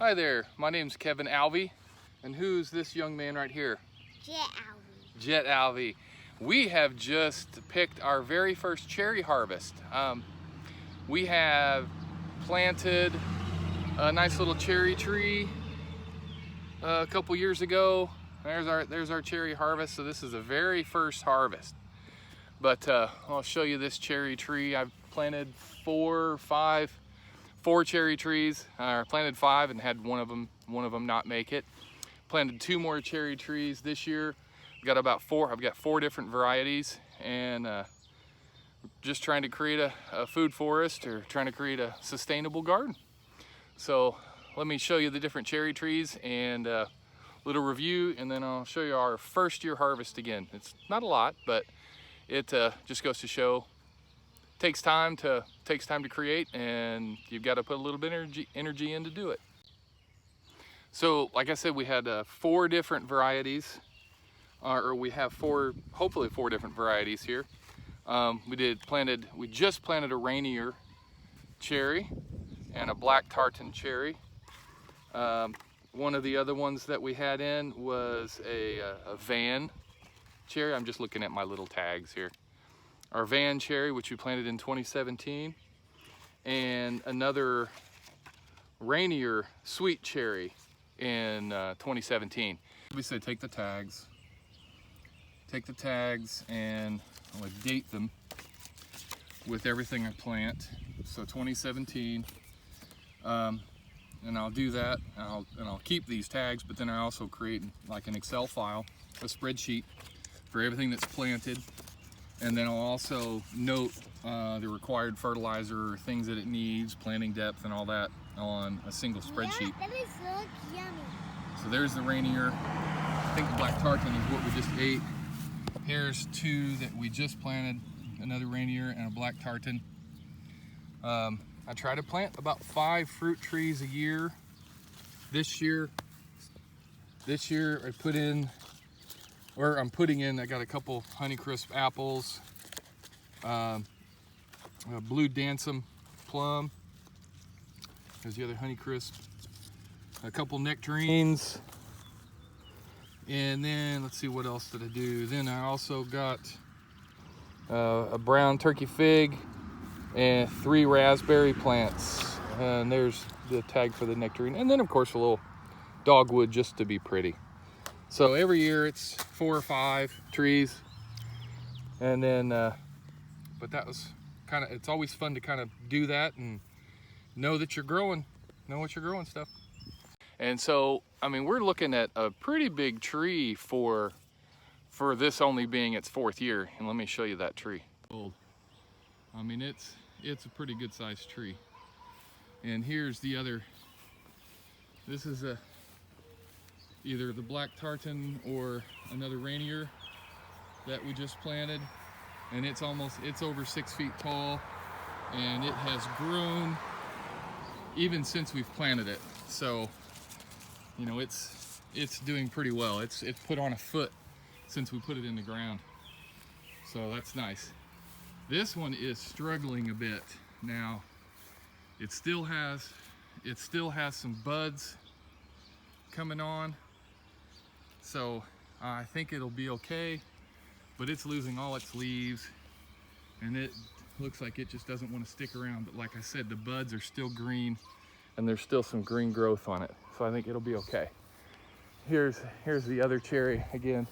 Hi there, my name's Kevin Alvey, and who's this young man right here? Jet Alvey. Jet Alvey. We have just picked our very first cherry harvest. We have planted a nice little cherry tree a couple years ago. There's our cherry harvest. So this is the very first harvest. But I'll show you this cherry tree. I've planted four cherry trees. I planted 5 and had one of them not make it. Planted 2 more cherry trees this year. I've got 4 different varieties, and just trying to create a food forest, or trying to create a sustainable garden. So let me show you the different cherry trees and a little review, and then I'll show you our first year harvest again. It's not a lot, but it just goes to show takes time to create, and you've got to put a little bit of energy in to do it. So like I said, we had 4 different varieties, or we have hopefully 4 different varieties here. We just planted a Rainier cherry and a black tartan cherry. One of the other ones that we had in was a Van cherry. I'm just looking at my little tags here. Our Van cherry, which we planted in 2017, and another Rainier sweet cherry in 2017. We say take the tags and I'll date them with everything I plant. So 2017, and I'll do that, and I'll keep these tags, but then I also create like an Excel file, a spreadsheet for everything that's planted. And then I'll also note the required fertilizer, things that it needs, planting depth, and all that on a single spreadsheet. Yeah, that is so yummy. So there's the Rainier. I think the black tartan is what we just ate. Here's 2 that we just planted, another Rainier and a black tartan. I try to plant about 5 fruit trees a year. This year I'm putting in, I got a couple Honeycrisp apples, a blue Dansum plum, there's the other Honeycrisp, a couple nectarines, and then let's see, what else did I do? Then I also got a brown turkey fig and 3 raspberry plants, and there's the tag for the nectarine, and then of course a little dogwood just to be pretty. So every year it's 4 or 5 trees, and then but that was it's always fun to kind of do that and know that you're growing, know what you're growing stuff. And so I mean, we're looking at a pretty big tree for this only being its 4th year. And let me show you that tree. Old. I mean, it's a pretty good sized tree. And here's the other. This is either the black tartan or another Rainier that we just planted, and it's over 6 feet tall, and it has grown even since we've planted it. So you know, it's doing pretty well. It's put on a foot since we put it in the ground, so that's nice. This one is struggling a bit now. It still has some buds coming on, so I think it'll be okay, but it's losing all its leaves, and it looks like it just doesn't want to stick around. But like I said, the buds are still green, and there's still some green growth on it, so I think it'll be okay. Here's the other cherry, again,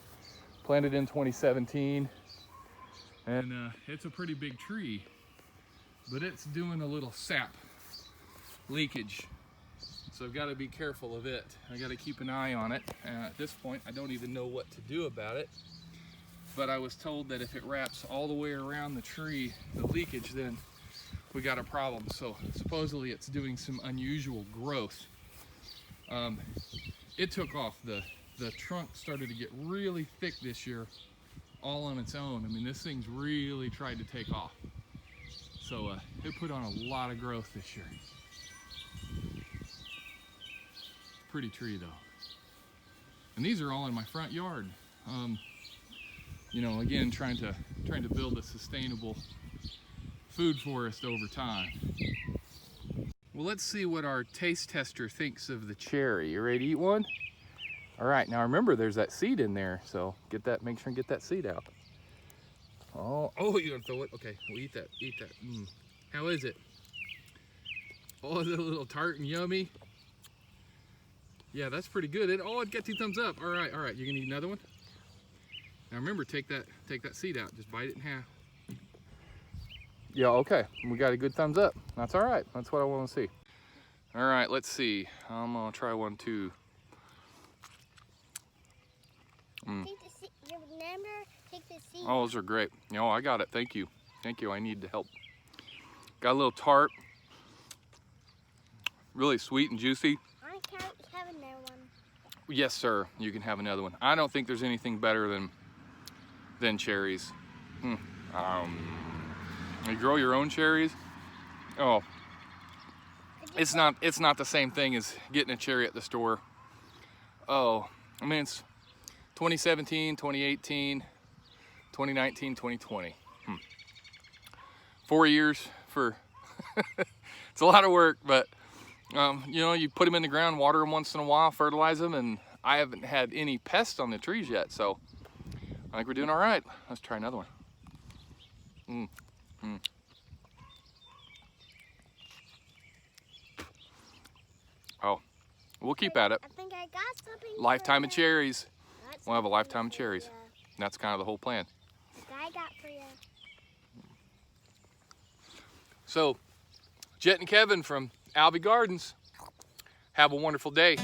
planted in 2017, and it's a pretty big tree, but it's doing a little sap leakage. So I've got to be careful of it. I got to keep an eye on it. At this point, I don't even know what to do about it. But I was told that if it wraps all the way around the tree, the leakage, then we got a problem. So supposedly it's doing some unusual growth. It took off. The trunk started to get really thick this year, all on its own. I mean, this thing's really tried to take off. So it put on a lot of growth this year. Pretty tree though, and these are all in my front yard. You know, again, trying to build a sustainable food forest over time. Well, let's see what our taste tester thinks of the cherry. You ready to eat one? All right, now remember there's that seed in there, so get that, make sure and get that seed out. Oh, you're gonna throw it? Okay, we'll eat that, eat that. How is it? Oh, is it a little tart and yummy? Yeah, that's pretty good. It got 2 thumbs up. All right, you're gonna eat another one? Now remember, take that seed out, just bite it in half. Yeah, okay, we got a good thumbs up. That's all right, that's what I wanna see. All right, let's see. I'm gonna try one too. Take the seed. Remember, take the seed. Oh, those are great. Oh, I got it, thank you. Thank you, I need the help. Got a little tart. Really sweet and juicy. I can't have another one. Yes, sir, you can have another one. I don't think there's anything better than cherries. You grow your own cherries? Oh, it's not the same thing as getting a cherry at the store. Oh, I mean, it's 2017, 2018, 2019, 2020. 4 years for, it's a lot of work, but you know, you put them in the ground, water them once in a while, fertilize them, and I haven't had any pests on the trees yet, so I think we're doing all right. Let's try another one. Oh, we'll keep at it. I think I got something. Lifetime of cherries. That's We'll have a something lifetime of for cherries. ya. That's kind of the whole plan. I got for you. So, Jet and Kevin from Alvey Gardens, have a wonderful day.